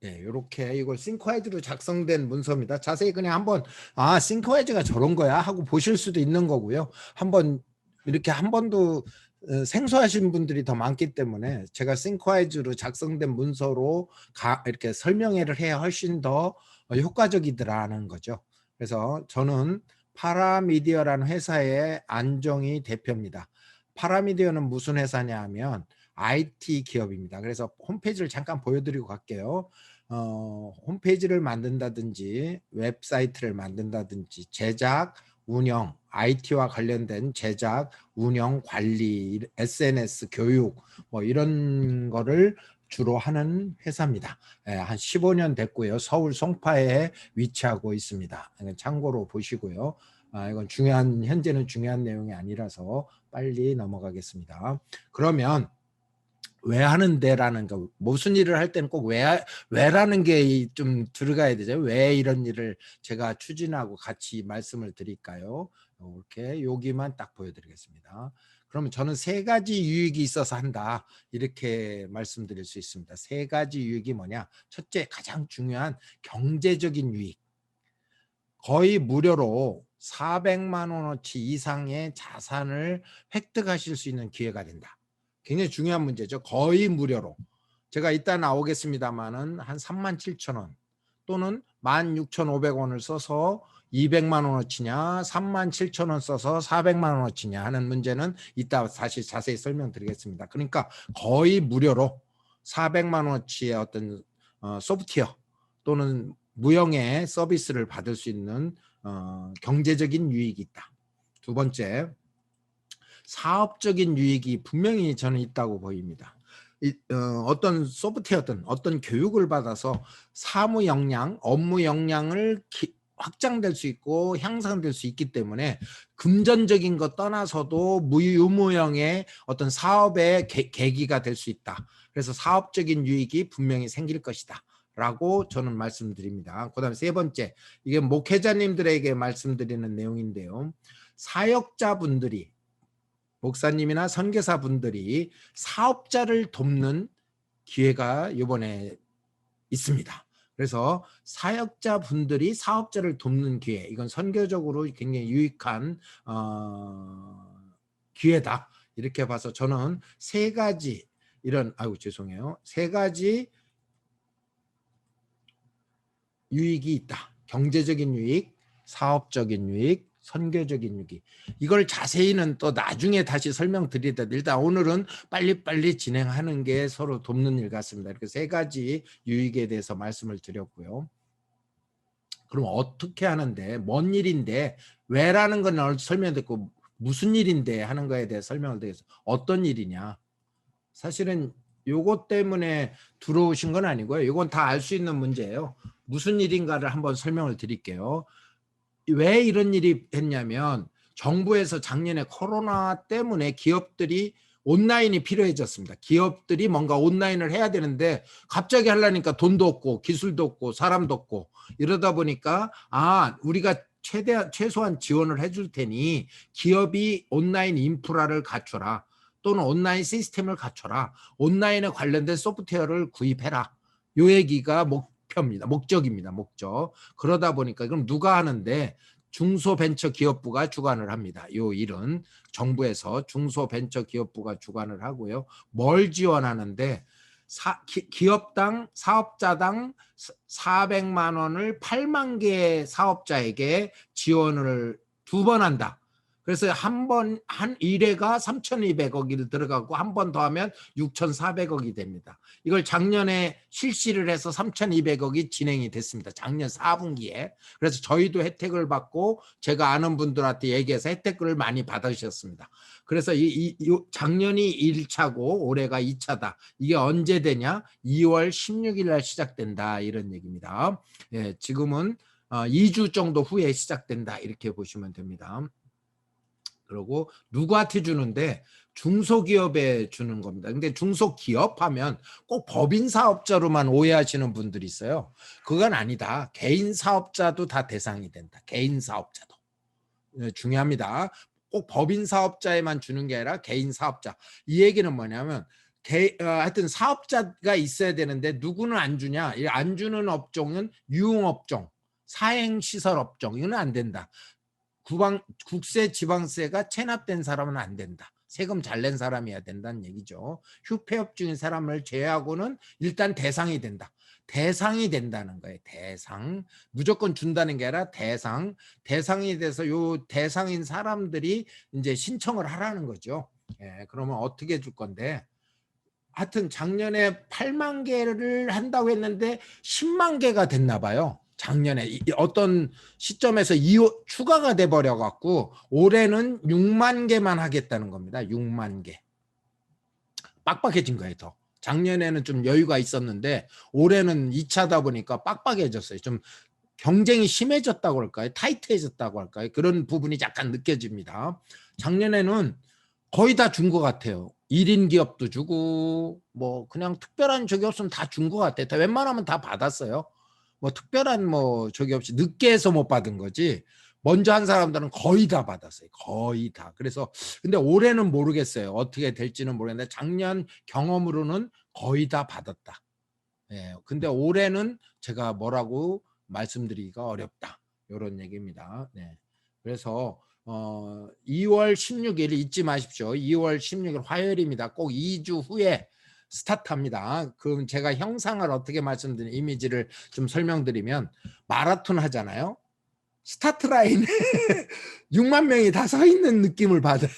예, 이렇게 이걸 싱크와이즈로 작성된 문서입니다. 자세히 그냥 한번 싱크와이즈가 저런 거야 하고 보실 수도 있는 거고요. 한번 이렇게 한 번도 생소하신 분들이 더 많기 때문에 제가 싱크와이즈로 작성된 문서로 이렇게 설명회를 해야 훨씬 더 효과적이더라는 거죠. 그래서 저는 파라미디어라는 회사의 안정희 대표입니다. 파라미디어는 무슨 회사냐 하면 IT 기업입니다. 그래서 홈페이지를 잠깐 보여드리고 갈게요. 홈페이지를 만든다든지 웹사이트를 만든다든지 제작, 운영, IT와 관련된 제작, 운영, 관리, SNS, 교육 뭐 이런 거를 주로 하는 회사입니다. 한 15년 됐고요. 서울 송파에 위치하고 있습니다. 참고로 보시고요. 이건 현재는 중요한 내용이 아니라서 빨리 넘어가겠습니다. 그러면 왜 하는데라는 거, 무슨 일을 할 때는 꼭 왜라는 게 좀 들어가야 되죠. 왜 이런 일을 제가 추진하고 같이 말씀을 드릴까요? 이렇게 여기만 딱 보여드리겠습니다. 그러면 저는 세 가지 유익이 있어서 한다, 이렇게 말씀드릴 수 있습니다. 세 가지 유익이 뭐냐? 첫째, 가장 중요한 경제적인 유익. 거의 무료로 400만 원어치 이상의 자산을 획득하실 수 있는 기회가 된다. 굉장히 중요한 문제죠. 거의 무료로. 제가 이따 나오겠습니다만은 한 37,000원 또는 16,500원을 써서 200만 원어치냐, 37,000원 써서 400만 원어치냐 하는 문제는 이따 다시 자세히 설명드리겠습니다. 그러니까 거의 무료로 400만 원어치의 어떤 소프트웨어 또는 무형의 서비스를 받을 수 있는 경제적인 유익이 있다. 두 번째, 사업적인 유익이 분명히 저는 있다고 보입니다. 어떤 소프트웨어든 어떤 교육을 받아서 사무 역량, 업무 역량을 확장될 수 있고 향상될 수 있기 때문에 금전적인 것 떠나서도 유무형의 어떤 사업의 계기가 될 수 있다. 그래서 사업적인 유익이 분명히 생길 것이다 라고 저는 말씀드립니다. 그 다음에 세 번째, 이게 목회자님들에게 말씀드리는 내용인데요. 사역자분들이, 목사님이나 선교사분들이 사업자를 돕는 기회가 이번에 있습니다. 그래서 사역자분들이 사업자를 돕는 기회, 이건 선교적으로 굉장히 유익한 기회다, 이렇게 봐서 저는 세 가지 세 가지 유익이 있다. 경제적인 유익, 사업적인 유익, 선교적인 유익. 이걸 자세히는 또 나중에 다시 설명드리다, 일단 오늘은 빨리빨리 진행하는 게 서로 돕는 일 같습니다. 이렇게 세 가지 유익에 대해서 말씀을 드렸고요. 그럼 어떻게 하는데, 뭔 일인데, 왜라는 건 설명됐고 무슨 일인데 하는 거에 대해 설명을 드려서 어떤 일이냐. 사실은 요것 때문에 들어오신 건 아니고요. 이건 다 알 수 있는 문제예요. 무슨 일인가를 한번 설명을 드릴게요. 왜 이런 일이 했냐면 정부에서 작년에 코로나 때문에 기업들이 온라인이 필요해졌습니다. 기업들이 뭔가 온라인을 해야 되는데 갑자기 하려니까 돈도 없고 기술도 없고 사람도 없고 이러다 보니까 우리가 최소한 지원을 해줄 테니 기업이 온라인 인프라를 갖춰라, 또는 온라인 시스템을 갖춰라, 온라인에 관련된 소프트웨어를 구입해라, 요 얘기가 목적입니다. 목적. 그러다 보니까 그럼 누가 하는데, 중소벤처기업부가 주관을 합니다. 이 일은 정부에서 중소벤처기업부가 주관을 하고요. 뭘 지원하는데, 기업당, 사업자당 400만 원을 8만 개의 사업자에게 지원을 2번 한다. 그래서 한 1회가 3,200억이 들어가고 한 번 더 하면 6,400억이 됩니다. 이걸 작년에 실시를 해서 3,200억이 진행이 됐습니다. 작년 4분기에. 그래서 저희도 혜택을 받고 제가 아는 분들한테 얘기해서 혜택을 많이 받으셨습니다. 그래서 작년이 1차고 올해가 2차다. 이게 언제 되냐? 2월 16일 날 시작된다, 이런 얘기입니다. 예, 지금은 2주 정도 후에 시작된다, 이렇게 보시면 됩니다. 그리고 누구한테 주는데, 중소기업에 주는 겁니다. 근데 중소기업 하면 꼭 법인 사업자로만 오해하시는 분들이 있어요. 그건 아니다. 개인 사업자도 다 대상이 된다. 개인 사업자도. 중요합니다. 꼭 법인 사업자에만 주는 게 아니라 개인 사업자. 이 얘기는 뭐냐면 하여튼 사업자가 있어야 되는데 누구는 안 주냐? 안 주는 업종은 유흥업종, 사행시설업종 이거는 안 된다. 국세 지방세가 체납된 사람은 안 된다. 세금 잘 낸 사람이어야 된다는 얘기죠. 휴폐업 중인 사람을 제외하고는 일단 대상이 된다. 대상이 된다는 거예요. 대상. 무조건 준다는 게 아니라 대상. 대상이 돼서 요 대상인 사람들이 이제 신청을 하라는 거죠. 예, 그러면 어떻게 줄 건데? 하여튼 작년에 8만 개를 한다고 했는데 10만 개가 됐나 봐요. 작년에 어떤 시점에서 추가가 돼 버려 갖고 올해는 6만 개만 하겠다는 겁니다. 6만 개. 빡빡해진 거예요, 더. 작년에는 좀 여유가 있었는데 올해는 2차다 보니까 빡빡해졌어요. 좀 경쟁이 심해졌다고 할까요? 타이트해졌다고 할까요? 그런 부분이 약간 느껴집니다. 작년에는 거의 다 준 것 같아요. 1인 기업도 주고 뭐 그냥 특별한 적이 없으면 다 준 것 같아요. 웬만하면 다 받았어요. 뭐 특별한 뭐 적이 없이 늦게 해서 못 받은 거지. 먼저 한 사람들은 거의 다 받았어요. 거의 다. 그래서 근데 올해는 모르겠어요. 어떻게 될지는 모르겠는데 작년 경험으로는 거의 다 받았다. 예. 근데 올해는 제가 뭐라고 말씀드리기가 어렵다. 이런 얘기입니다. 네. 그래서 2월 16일 잊지 마십시오. 2월 16일 화요일입니다. 꼭 2주 후에 스타트합니다. 그럼 제가 형상을 어떻게 말씀드리는 이미지를 좀 설명드리면 마라톤 하잖아요. 스타트 라인에 6만 명이 다 서 있는 느낌을 받아요.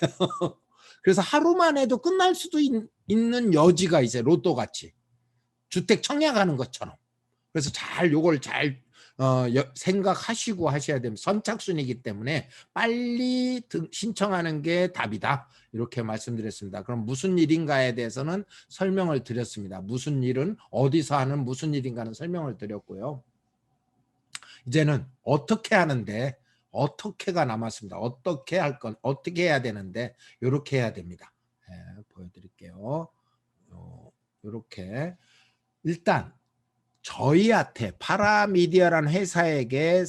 그래서 하루만 해도 끝날 수도 있는 여지가 있어요. 로또 같이. 주택 청약하는 것처럼. 그래서 요걸 잘 생각하시고 하셔야 됩니다. 선착순이기 때문에 빨리 신청하는 게 답이다. 이렇게 말씀드렸습니다. 그럼 무슨 일인가에 대해서는 설명을 드렸습니다. 무슨 일은 어디서 하는 무슨 일인가는 설명을 드렸고요. 이제는 어떻게 하는데 어떻게가 남았습니다. 어떻게 할 건 어떻게 해야 되는데 이렇게 해야 됩니다. 보여드릴게요. 이렇게 일단 저희한테 파라미디어라는 회사에게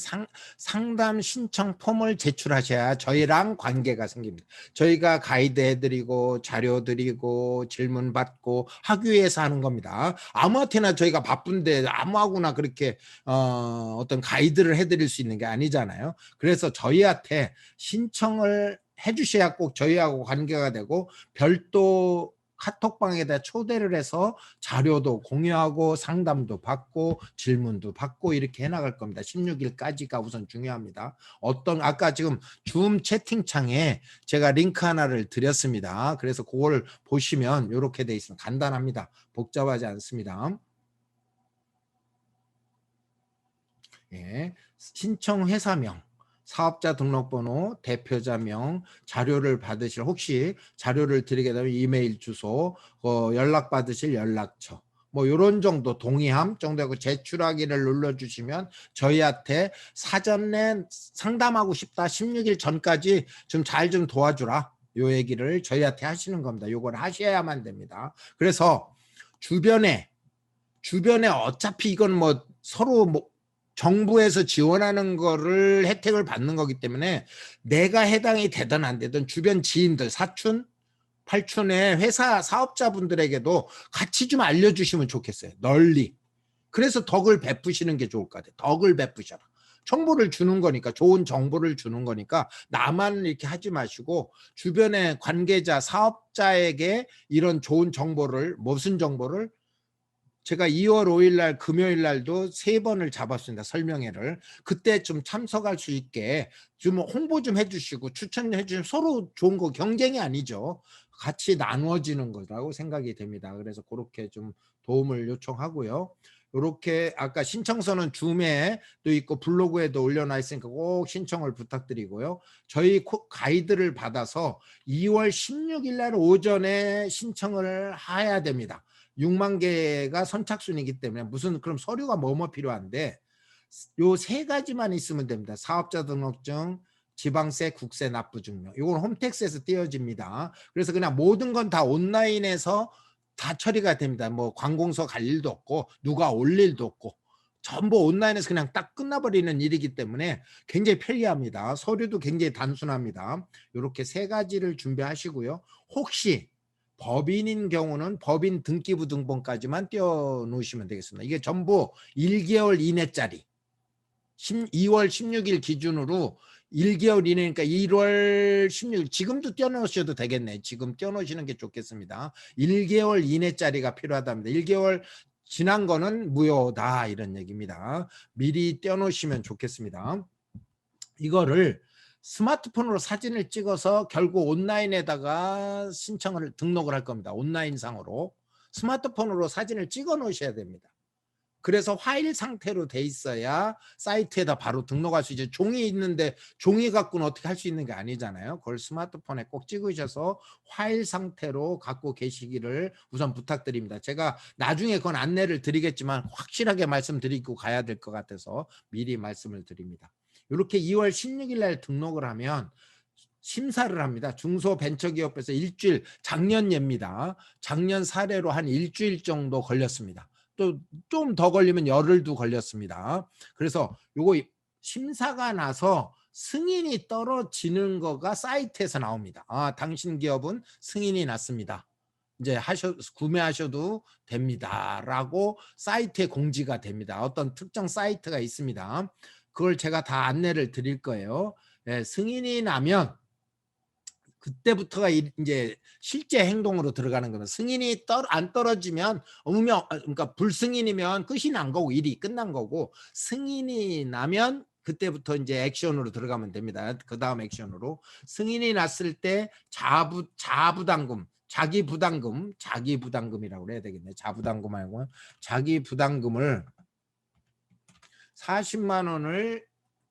상담 신청 폼을 제출하셔야 저희랑 관계가 생깁니다. 저희가 가이드 해드리고 자료 드리고 질문 받고 하기 위해서 하는 겁니다. 아무한테나 저희가 바쁜데 아무하고나 그렇게 어떤 가이드를 해드릴 수 있는 게 아니잖아요. 그래서 저희한테 신청을 해주셔야 꼭 저희하고 관계가 되고 별도 카톡방에다 초대를 해서 자료도 공유하고 상담도 받고 질문도 받고 이렇게 해나갈 겁니다. 16일까지가 우선 중요합니다. 아까 지금 줌 채팅창에 제가 링크 하나를 드렸습니다. 그래서 그걸 보시면 이렇게 돼 있습니다. 간단합니다. 복잡하지 않습니다. 예, 신청 회사명, 사업자 등록번호, 대표자명, 자료를 받으실 혹시 자료를 드리게 되면 이메일 주소, 연락 받으실 연락처 뭐 이런 정도 동의함 정도하고 제출하기를 눌러주시면 저희한테 사전에 상담하고 싶다 16일 전까지 좀 잘 좀 도와주라 요 얘기를 저희한테 하시는 겁니다. 요걸 하셔야만 됩니다. 그래서 주변에 어차피 이건 뭐 서로 뭐 정부에서 지원하는 거를 혜택을 받는 거기 때문에 내가 해당이 되든 안 되든 주변 지인들, 사촌, 팔촌의 회사 사업자분들에게도 같이 좀 알려주시면 좋겠어요. 널리. 그래서 덕을 베푸시는 게 좋을 것 같아요. 덕을 베푸셔라. 정보를 주는 거니까 좋은 정보를 주는 거니까 나만 이렇게 하지 마시고 주변의 관계자, 사업자에게 이런 좋은 정보를 무슨 정보를 제가 2월 5일 날 금요일 날도 3번을 잡았습니다. 설명회를. 그때 좀 참석할 수 있게 좀 홍보 좀 해주시고 추천해 주시면 서로 좋은 거 경쟁이 아니죠. 같이 나누어지는 거라고 생각이 됩니다. 그래서 그렇게 좀 도움을 요청하고요. 이렇게 아까 신청서는 줌에도 있고 블로그에도 올려놔 있으니까 꼭 신청을 부탁드리고요. 저희 가이드를 받아서 2월 16일 날 오전에 신청을 해야 됩니다. 6만 개가 선착순이기 때문에 무슨 그럼 서류가 뭐뭐 필요한데 요 3가지만 있으면 됩니다. 사업자 등록증, 지방세, 국세 납부 증명. 이건 홈택스에서 띄어집니다. 그래서 그냥 모든 건 다 온라인에서 다 처리가 됩니다. 뭐 관공서 갈 일도 없고 누가 올 일도 없고 전부 온라인에서 그냥 딱 끝나버리는 일이기 때문에 굉장히 편리합니다. 서류도 굉장히 단순합니다. 이렇게 3가지를 준비하시고요. 혹시 법인인 경우는 법인 등기부 등본까지만 띄워놓으시면 되겠습니다. 이게 전부 1개월 이내짜리 2월 16일 기준으로 1개월 이내니까 1월 16일 지금도 띄워놓으셔도 되겠네. 지금 띄워놓으시는 게 좋겠습니다. 1개월 이내짜리가 필요하답니다. 1개월 지난 거는 무효다 이런 얘기입니다. 미리 띄워놓으시면 좋겠습니다. 이거를 스마트폰으로 사진을 찍어서 결국 온라인에다가 등록을 할 겁니다. 온라인상으로 스마트폰으로 사진을 찍어 놓으셔야 됩니다. 그래서 파일 상태로 돼 있어야 사이트에다 바로 등록할 수 있죠. 종이 있는데 종이 갖고는 어떻게 할 수 있는 게 아니잖아요. 그걸 스마트폰에 꼭 찍으셔서 파일 상태로 갖고 계시기를 우선 부탁드립니다. 제가 나중에 그건 안내를 드리겠지만 확실하게 말씀드리고 가야 될 것 같아서 미리 말씀을 드립니다. 이렇게 2월 16일 날 등록을 하면 심사를 합니다. 중소벤처기업에서 일주일, 작년 예입니다. 작년 사례로 한 일주일 정도 걸렸습니다. 또 좀 더 걸리면 열흘도 걸렸습니다. 그래서 요거 심사가 나서 승인이 떨어지는 거가 사이트에서 나옵니다. 아, 당신 기업은 승인이 났습니다. 이제 구매하셔도 됩니다. 라고 사이트에 공지가 됩니다. 어떤 특정 사이트가 있습니다. 그걸 제가 다 안내를 드릴 거예요. 네, 승인이 나면 그때부터가 이제 실제 행동으로 들어가는 겁니다. 승인이 안 떨어지면 그러니까 불승인이면 끝이 난 거고 일이 끝난 거고, 승인이 나면 그때부터 이제 액션으로 들어가면 됩니다. 그 다음 액션으로 승인이 났을 때 자부담금, 자기부담금이라고 해야 되겠네. 자부담금 말고 자기부담금을 40만 원을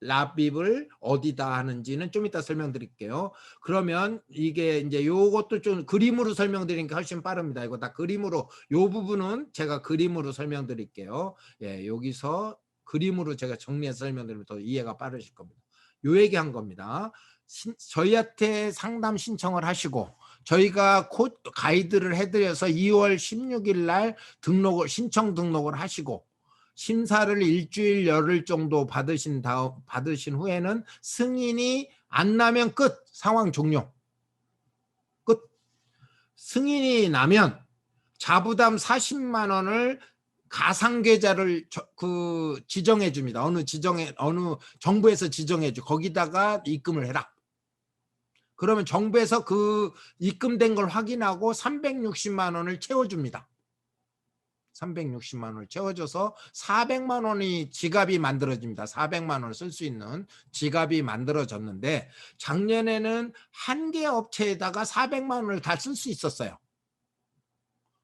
납입을 어디다 하는지는 좀 이따 설명드릴게요. 그러면 이게 이제 요것도 좀 그림으로 설명드리니까 훨씬 빠릅니다. 이거 다 그림으로, 요 부분은 제가 그림으로 설명드릴게요. 예, 여기서 그림으로 제가 정리해서 설명드리면 더 이해가 빠르실 겁니다. 요 얘기한 겁니다. 저희한테 상담 신청을 하시고 저희가 가이드를 해드려서 2월 16일 날 신청 등록을 하시고 심사를 일주일 열흘 정도 받으신 후에는 승인이 안 나면 끝, 상황 종료. 끝. 승인이 나면 자부담 40만 원을 가상계좌를 지정해 줍니다. 어느 정부에서 지정해 줘. 거기다가 입금을 해라. 그러면 정부에서 그 입금된 걸 확인하고 360만 원을 채워줍니다. 360만 원을 채워줘서 400만 원이 지갑이 만들어집니다. 400만 원을 쓸 수 있는 지갑이 만들어졌는데 작년에는 한 개 업체에다가 400만 원을 다 쓸 수 있었어요.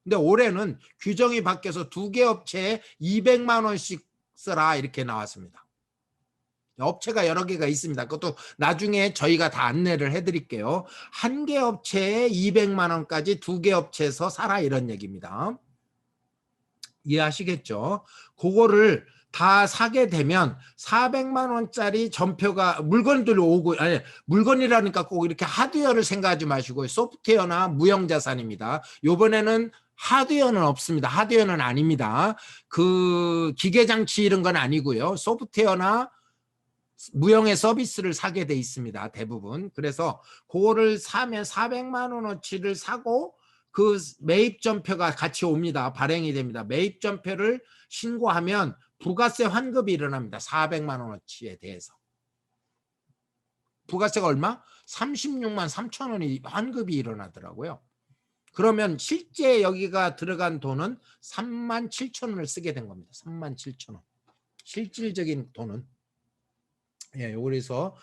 근데 올해는 규정이 바뀌어서 2개 업체에 200만 원씩 쓰라 이렇게 나왔습니다. 업체가 여러 개가 있습니다. 그것도 나중에 저희가 다 안내를 해드릴게요. 한 개 업체에 200만 원까지 2개 업체에서 사라 이런 얘기입니다. 이해하시겠죠? 그거를 다 사게 되면 400만 원짜리 전표가 물건들이 오고, 아니 물건이라니까 꼭 이렇게 하드웨어를 생각하지 마시고 소프트웨어나 무형자산입니다. 요번에는 하드웨어는 없습니다. 하드웨어는 아닙니다. 그 기계장치 이런 건 아니고요. 소프트웨어나 무형의 서비스를 사게 돼 있습니다. 대부분. 그래서 그거를 사면 400만 원어치를 사고 그 매입전표가 같이 옵니다. 발행이 됩니다. 매입전표를 신고하면 부가세 환급이 일어납니다. 400만 원어치에 대해서. 부가세가 얼마? 36만 3천 원이 환급이 일어나더라고요. 그러면 실제 여기가 들어간 돈은 3만 7천 원을 쓰게 된 겁니다. 3만 7천 원. 실질적인 돈은. 예, 그래서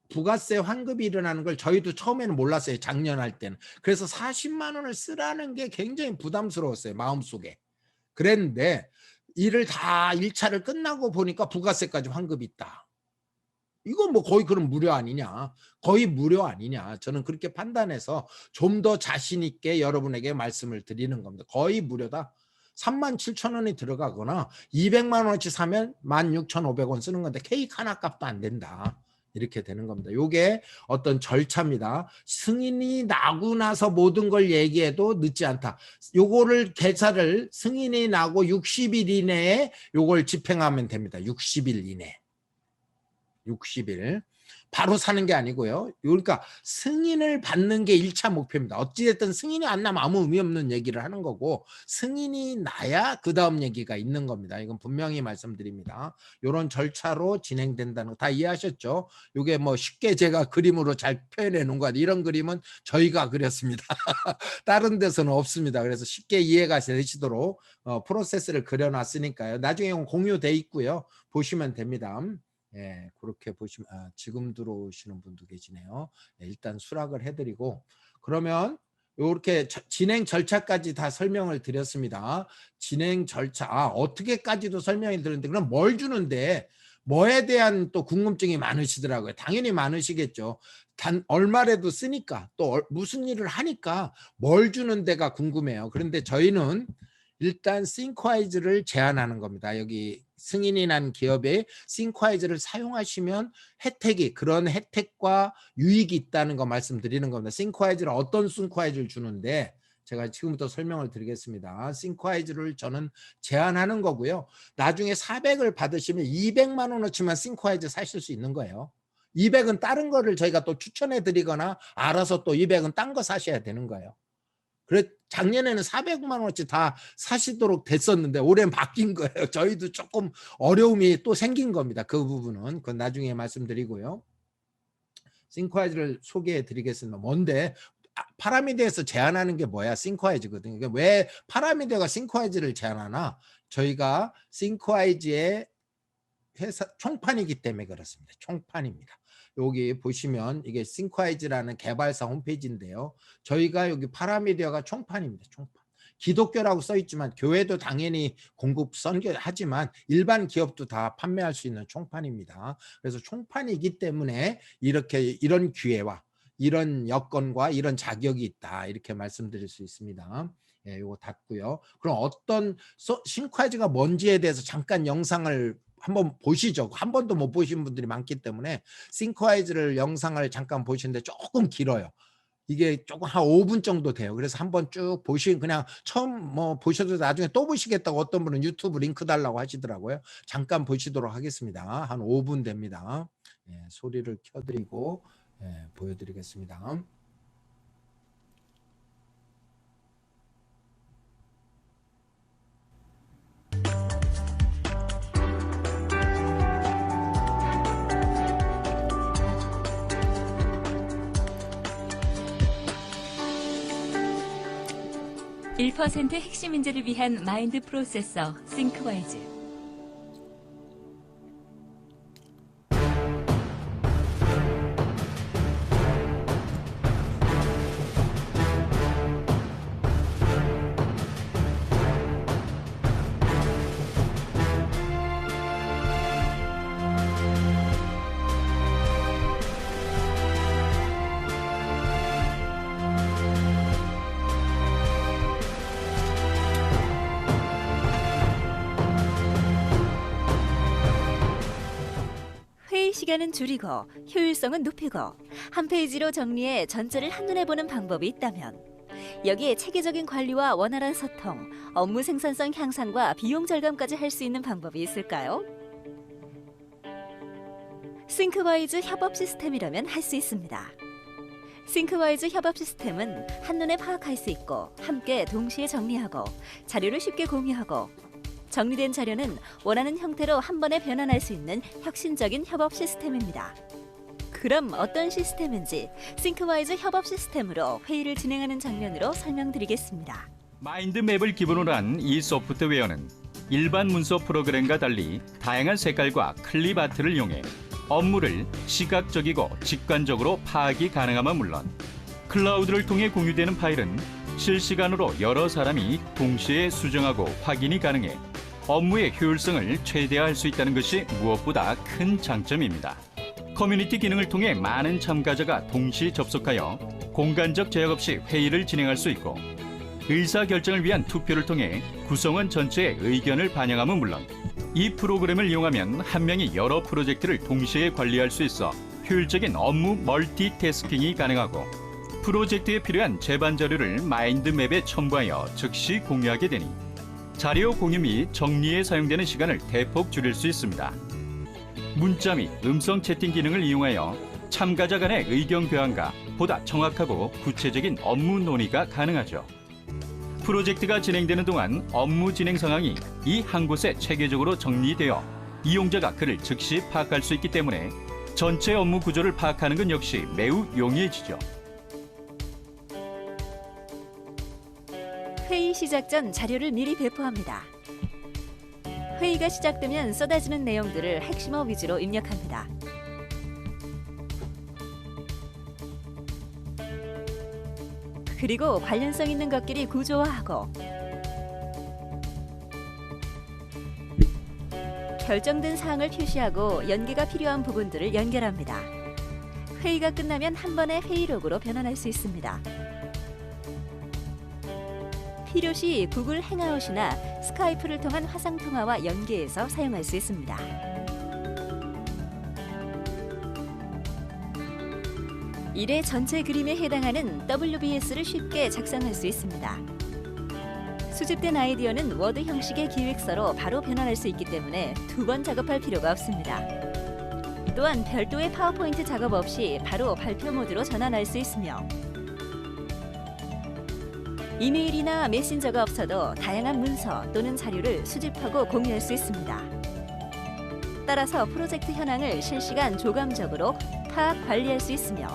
부가세 환급이 일어나는 걸 저희도 처음에는 몰랐어요. 작년 할 때는. 그래서 40만 원을 쓰라는 게 굉장히 부담스러웠어요. 마음속에. 그랬는데 일을 다 1차를 끝나고 보니까 부가세까지 환급이 있다. 이건 뭐 거의 그럼 무료 아니냐. 거의 무료 아니냐. 저는 그렇게 판단해서 좀 더 자신 있게 여러분에게 말씀을 드리는 겁니다. 거의 무료다. 3만 7천 원이 들어가거나 200만 원어치 사면 16,500원 쓰는 건데 케이크 하나 값도 안 된다. 이렇게 되는 겁니다. 이게 어떤 절차입니다. 승인이 나고 나서 모든 걸 얘기해도 늦지 않다. 요거를 계산을 승인이 나고 60일 이내에 요걸 집행하면 됩니다. 60일 이내. 60일. 바로 사는 게 아니고요. 그러니까 승인을 받는 게 1차 목표입니다. 어찌됐든 승인이 안 나면 아무 의미 없는 얘기를 하는 거고 승인이 나야 그다음 얘기가 있는 겁니다. 이건 분명히 말씀드립니다. 이런 절차로 진행된다는 거 다 이해하셨죠? 이게 뭐 쉽게 제가 그림으로 잘 표현해 놓은 것 같아요. 이런 그림은 저희가 그렸습니다. 다른 데서는 없습니다. 그래서 쉽게 이해가 되시도록 프로세스를 그려놨으니까요. 나중에 공유돼 있고요. 보시면 됩니다. 예, 그렇게 보시면 지금 들어오시는 분도 계시네요. 예, 일단 수락을 해드리고 그러면 이렇게 진행 절차까지 다 설명을 드렸습니다. 진행 절차 어떻게까지도 설명이 드렸는데 그럼 뭘 주는데 뭐에 대한 또 궁금증이 많으시더라고요. 당연히 많으시겠죠. 단 얼마라도 쓰니까 또 무슨 일을 하니까 뭘 주는 데가 궁금해요. 그런데 저희는 일단 싱크와이즈를 제안하는 겁니다. 여기 승인이 난 기업에 싱크와이즈를 사용하시면 그런 혜택과 유익이 있다는 거 말씀드리는 겁니다. 싱크와이즈를 어떤 싱크와이즈를 주는데 제가 지금부터 설명을 드리겠습니다. 싱크와이즈를 저는 제안하는 거고요. 나중에 400을 받으시면 200만 원어치만 싱크와이즈 사실 수 있는 거예요. 200은 다른 거를 저희가 또 추천해 드리거나 알아서 또 200은 딴 거 사셔야 되는 거예요. 그래 작년에는 400만 원어치 다 사시도록 됐었는데 올해는 바뀐 거예요. 저희도 조금 어려움이 또 생긴 겁니다. 그 부분은 그건 나중에 말씀드리고요. 싱크와이즈를 소개해 드리겠습니다. 뭔데 파라미드에서 제안하는 게 뭐야? 싱크와이즈거든요. 그러니까 왜 파라미드가 싱크와이즈를 제안하나? 저희가 싱크와이즈의 회사 총판이기 때문에 그렇습니다. 총판입니다. 여기 보시면 이게 싱크와이즈라는 개발사 홈페이지인데요. 저희가 여기 파라미디어가 총판입니다. 총판. 기독교라고 써 있지만 교회도 당연히 공급 선교하지만 일반 기업도 다 판매할 수 있는 총판입니다. 그래서 총판이기 때문에 이런 기회와 이런 여건과 이런 자격이 있다 이렇게 말씀드릴 수 있습니다. 예, 요거 닫고요. 그럼 어떤 싱크와이즈가 뭔지에 대해서 잠깐 영상을 한번 보시죠. 한 번도 못 보신 분들이 많기 때문에 싱크와이즈를 영상을 잠깐 보시는데 조금 길어요. 이게 조금 한 5분 정도 돼요. 그래서 한번 쭉 그냥 처음 뭐 보셔도 나중에 또 보시겠다고 어떤 분은 유튜브 링크 달라고 하시더라고요. 잠깐 보시도록 하겠습니다. 한 5분 됩니다. 예, 소리를 켜드리고 보여드리겠습니다. (1% 핵심 인재를 위한 마인드 프로세서 싱크와이즈). 회의 시간은 줄이고 효율성은 높이고 한 페이지로 정리해 전체를 한눈에 보는 방법이 있다면 여기에 체계적인 관리와 원활한 소통, 업무 생산성 향상과 비용 절감까지 할 수 있는 방법이 있을까요? 싱크와이즈 협업 시스템이라면 할 수 있습니다. 싱크와이즈 협업 시스템은 한눈에 파악할 수 있고 함께 동시에 정리하고 자료를 쉽게 공유하고 정리된 자료는 원하는 형태로 한 번에 변환할 수 있는 혁신적인 협업 시스템입니다. 그럼 어떤 시스템인지 싱크와이즈 협업 시스템으로 회의를 진행하는 장면으로 설명드리겠습니다. 마인드맵을 기본으로 한 이 소프트웨어는 일반 문서 프로그램과 달리 다양한 색깔과 클립 아트를 이용해 업무를 시각적이고 직관적으로 파악이 가능함은 물론 클라우드를 통해 공유되는 파일은 실시간으로 여러 사람이 동시에 수정하고 확인이 가능해 업무의 효율성을 최대화할 수 있다는 것이 무엇보다 큰 장점입니다. 커뮤니티 기능을 통해 많은 참가자가 동시 접속하여 공간적 제약 없이 회의를 진행할 수 있고 의사결정을 위한 투표를 통해 구성원 전체의 의견을 반영함은 물론 이 프로그램을 이용하면 한 명이 여러 프로젝트를 동시에 관리할 수 있어 효율적인 업무 멀티태스킹이 가능하고 프로젝트에 필요한 제반 자료를 마인드맵에 첨부하여 즉시 공유하게 되니 자료 공유 및 정리에 사용되는 시간을 대폭 줄일 수 있습니다. 문자 및 음성 채팅 기능을 이용하여 참가자 간의 의견 교환과 보다 정확하고 구체적인 업무 논의가 가능하죠. 프로젝트가 진행되는 동안 업무 진행 상황이 이 한 곳에 체계적으로 정리되어 이용자가 그를 즉시 파악할 수 있기 때문에 전체 업무 구조를 파악하는 것 역시 매우 용이해지죠. 회의 시작 전 자료를 미리 배포합니다. 회의가 시작되면 쏟아지는 내용들을 핵심어 위주로 입력합니다. 그리고 관련성 있는 것끼리 구조화하고 결정된 사항을 표시하고 연계가 필요한 부분들을 연결합니다. 회의가 끝나면 한 번에 회의록으로 변환할 수 있습니다. 필요시 구글 행아웃이나 스카이프를 통한 화상통화와 연계해서 사용할 수 있습니다. 일의 전체 그림에 해당하는 WBS를 쉽게 작성할 수 있습니다. 수집된 아이디어는 워드 형식의 기획서로 바로 변환할 수 있기 때문에 2번 작업할 필요가 없습니다. 또한 별도의 파워포인트 작업 없이 바로 발표 모드로 전환할 수 있으며 이메일이나 메신저가 없어도 다양한 문서 또는 자료를 수집하고 공유할 수 있습니다. 따라서 프로젝트 현황을 실시간 조감적으로 파악 관리할 수 있으며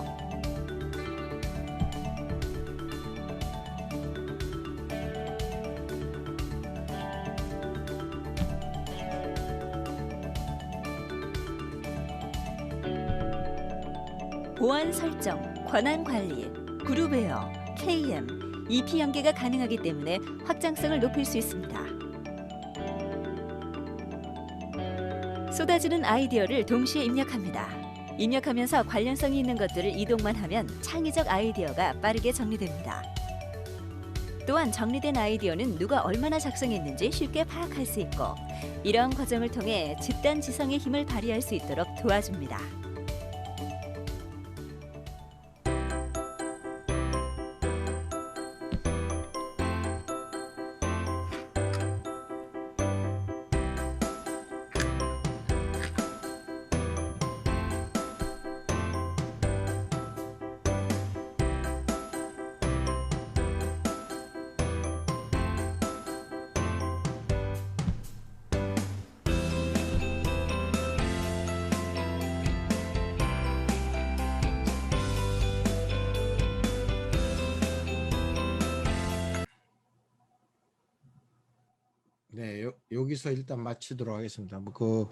보안 설정, 권한 관리, 그룹 웨어, KM, EP 연계가 가능하기 때문에 확장성을 높일 수 있습니다. 쏟아지는 아이디어를 동시에 입력합니다. 입력하면서 관련성이 있는 것들을 이동만 하면 창의적 아이디어가 빠르게 정리됩니다. 또한 정리된 아이디어는 누가 얼마나 작성했는지 쉽게 파악할 수 있고 이러한 과정을 통해 집단 지성의 힘을 발휘할 수 있도록 도와줍니다. 네, 여기서 일단 마치도록 하겠습니다. 그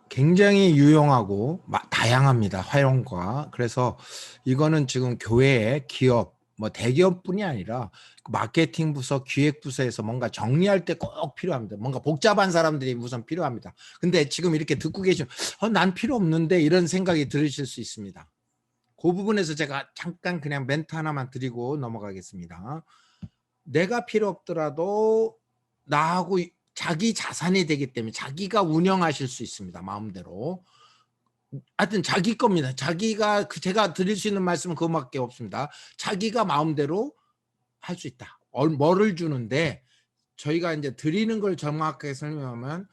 굉장히 유용하고 다양합니다. 활용과. 그래서 이거는 지금 교회, 기업, 뭐 대기업뿐이 아니라 마케팅 부서, 기획 부서에서 뭔가 정리할 때 꼭 필요합니다. 뭔가 복잡한 사람들이 우선 필요합니다. 근데 지금 이렇게 듣고 계시면 난 필요 없는데 이런 생각이 들으실 수 있습니다. 그 부분에서 제가 잠깐 그냥 멘트 하나만 드리고 넘어가겠습니다. 내가 필요 없더라도 나하고 자기 자산이 되기 때문에 자기가 운영하실 수 있습니다. 마음대로. 하여튼 자기 겁니다. 자기가 제가 드릴 수 있는 말씀은 그것밖에 없습니다. 자기가 마음대로 할 수 있다. 뭐를 주는데 저희가 이제 드리는 걸 정확하게 설명하면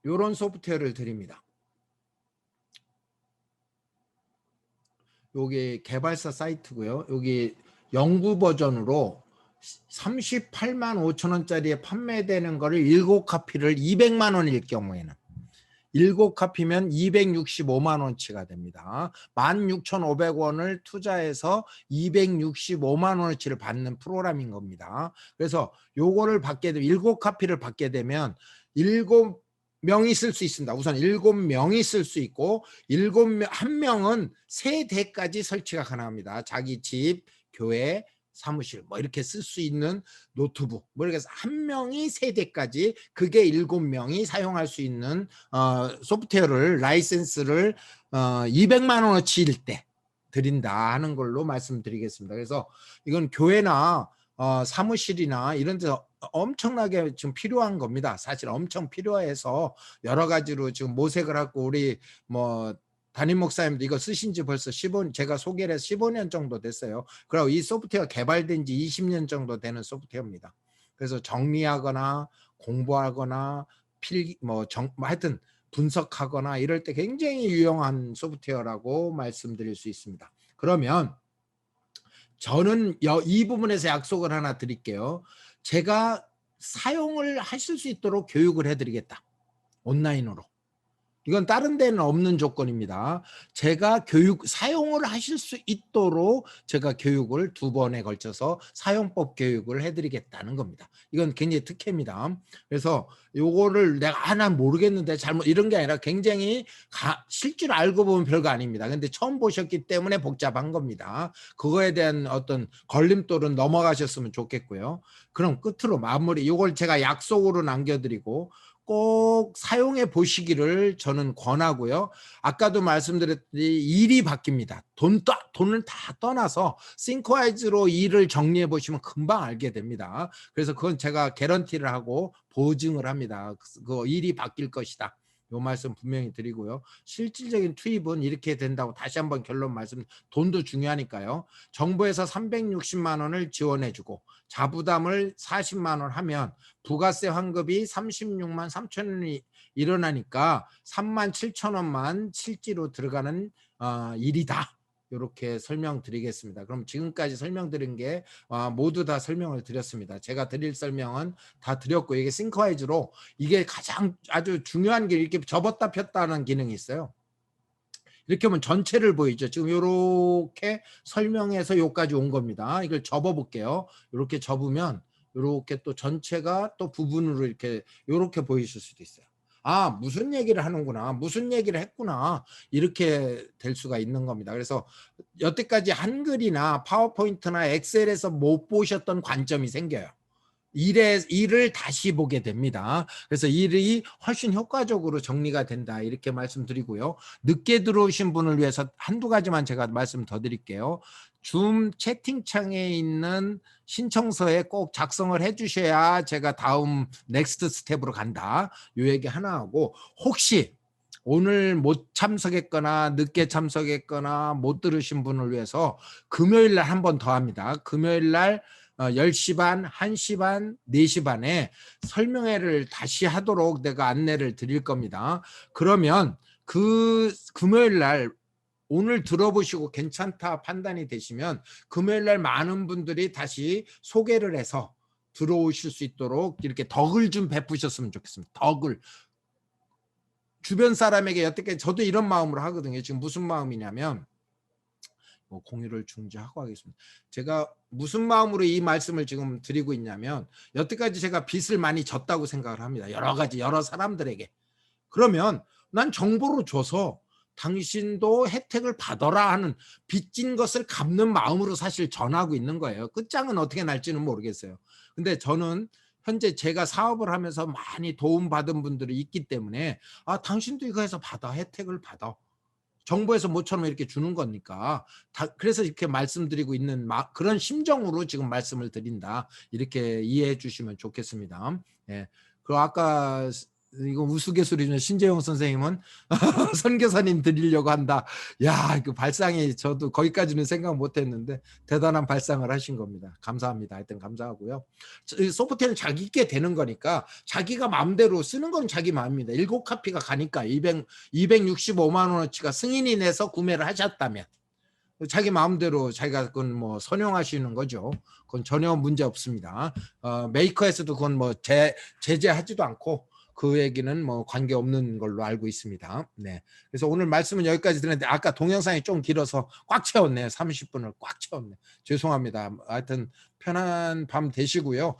이런 소프트웨어를 드립니다. 여기 개발사 사이트고요. 여기 영구 버전으로 38만 5천 원짜리에 판매되는 거를 7카피를 200만 원일 경우에는 7카피면 265만 원치가 됩니다. 16,500원을 투자해서 265만 원어치를 받는 프로그램인 겁니다. 그래서 요거를 받게 되면 7카피를 받게 되면 7명이 쓸 수 있습니다. 우선 7명이 쓸 수 있고 1명은 3대까지 설치가 가능합니다. 자기 집, 교회, 사무실 뭐 이렇게 쓸 수 있는 노트북 뭐 이렇게 해서 1명이 3대까지 그게 7명이 사용할 수 있는 소프트웨어를 라이센스를 200만 원어치일 때 드린다 하는 걸로 말씀드리겠습니다. 그래서 이건 교회나 사무실이나 이런 데서 엄청나게 지금 필요한 겁니다. 사실 엄청 필요해서 여러 가지로 지금 모색을 하고 우리 뭐 담임 목사님도 이거 쓰신 지 벌써 15년, 제가 소개를 해서 15년 정도 됐어요. 그리고 이 소프트웨어 개발된 지 20년 정도 되는 소프트웨어입니다. 그래서 정리하거나 공부하거나 하여튼 분석하거나 이럴 때 굉장히 유용한 소프트웨어라고 말씀드릴 수 있습니다. 그러면 저는 이 부분에서 약속을 하나 드릴게요. 제가 사용을 하실 수 있도록 교육을 해드리겠다. 온라인으로. 이건 다른 데는 없는 조건입니다. 제가 사용을 하실 수 있도록 제가 교육을 2번에 걸쳐서 사용법 교육을 해드리겠다는 겁니다. 이건 굉장히 특혜입니다. 그래서 요거를 내가 난 모르겠는데 잘못 이런 게 아니라 굉장히 실줄 알고 보면 별거 아닙니다. 근데 처음 보셨기 때문에 복잡한 겁니다. 그거에 대한 어떤 걸림돌은 넘어가셨으면 좋겠고요. 그럼 끝으로 마무리, 요걸 제가 약속으로 남겨드리고 꼭 사용해 보시기를 저는 권하고요. 아까도 말씀드렸듯이 일이 바뀝니다. 돈을 다 떠나서 싱크와이즈로 일을 정리해 보시면 금방 알게 됩니다. 그래서 그건 제가 개런티를 하고 보증을 합니다. 그 일이 바뀔 것이다. 요 말씀 분명히 드리고요. 실질적인 투입은 이렇게 된다고 다시 한번 결론 말씀, 돈도 중요하니까요. 정부에서 360만 원을 지원해주고 자부담을 40만 원 하면 부가세 환급이 36만 3천 원이 일어나니까 3만 7천 원만 실제로 들어가는 일이다. 이렇게 설명드리겠습니다. 그럼 지금까지 설명드린 게 모두 다 설명을 드렸습니다. 제가 드릴 설명은 다 드렸고, 이게 싱크와이즈로 이게 가장 아주 중요한 게 이렇게 접었다 폈다 하는 기능이 있어요. 이렇게 하면 전체를 보이죠. 지금 이렇게 설명해서 여기까지 온 겁니다. 이걸 접어 볼게요. 이렇게 접으면 이렇게 또 전체가 또 부분으로 이렇게 보이실 수도 있어요. 아, 무슨 얘기를 하는구나, 무슨 얘기를 했구나, 이렇게 될 수가 있는 겁니다. 그래서 여태까지 한글이나 파워포인트나 엑셀에서 못 보셨던 관점이 생겨요. 일을 다시 보게 됩니다. 그래서 일이 훨씬 효과적으로 정리가 된다, 이렇게 말씀드리고요. 늦게 들어오신 분을 위해서 한두 가지만 제가 말씀 더 드릴게요. 줌 채팅창에 있는 신청서에 꼭 작성을 해주셔야 제가 다음 넥스트 스텝으로 간다, 요 얘기 하나 하고, 혹시 오늘 못 참석했거나 늦게 참석했거나 못 들으신 분을 위해서 금요일 날 한 번 더 합니다. 금요일 날 10시 반, 1시 반, 4시 반에 설명회를 다시 하도록 내가 안내를 드릴 겁니다. 그러면 그 금요일 날 오늘 들어보시고 괜찮다 판단이 되시면 금요일 날 많은 분들이 다시 소개를 해서 들어오실 수 있도록 이렇게 덕을 좀 베푸셨으면 좋겠습니다. 덕을. 주변 사람에게 여태까지 저도 이런 마음으로 하거든요. 지금 무슨 마음이냐면, 공유를 중지하고 하겠습니다. 제가 무슨 마음으로 이 말씀을 지금 드리고 있냐면, 여태까지 제가 빚을 많이 졌다고 생각을 합니다. 여러 사람들에게. 그러면 난 정보를 줘서 당신도 혜택을 받아라 하는, 빚진 것을 갚는 마음으로 사실 전하고 있는 거예요. 끝장은 어떻게 날지는 모르겠어요. 근데 저는 현재 제가 사업을 하면서 많이 도움받은 분들이 있기 때문에, 당신도 이거 해서 받아, 혜택을 받아. 정부에서 모처럼 이렇게 주는 거니까. 그래서 이렇게 말씀드리고 있는 그런 심정으로 지금 말씀을 드린다, 이렇게 이해해 주시면 좋겠습니다. 예. 그리고 아까 이거 우스갯소리지만 신재용 선생님은 선교사님 드리려고 한다. 야, 그 발상이 저도 거기까지는 생각 못했는데 대단한 발상을 하신 겁니다. 감사합니다. 하여튼 감사하고요. 소프트웨어는 자기 있게 되는 거니까 자기가 마음대로 쓰는 건 자기 마음입니다. 7카피가 가니까 265만 원어치가 승인이 내서 구매를 하셨다면 자기 마음대로 자기가 그건 뭐 선용하시는 거죠. 그건 전혀 문제 없습니다. 메이커에서도 그건 뭐 제재하지도 않고 그 얘기는 뭐 관계 없는 걸로 알고 있습니다. 네. 그래서 오늘 말씀은 여기까지 드렸는데 아까 동영상이 좀 길어서 꽉 채웠네요. 30분을 꽉 채웠네. 죄송합니다. 하여튼 편한 밤 되시고요.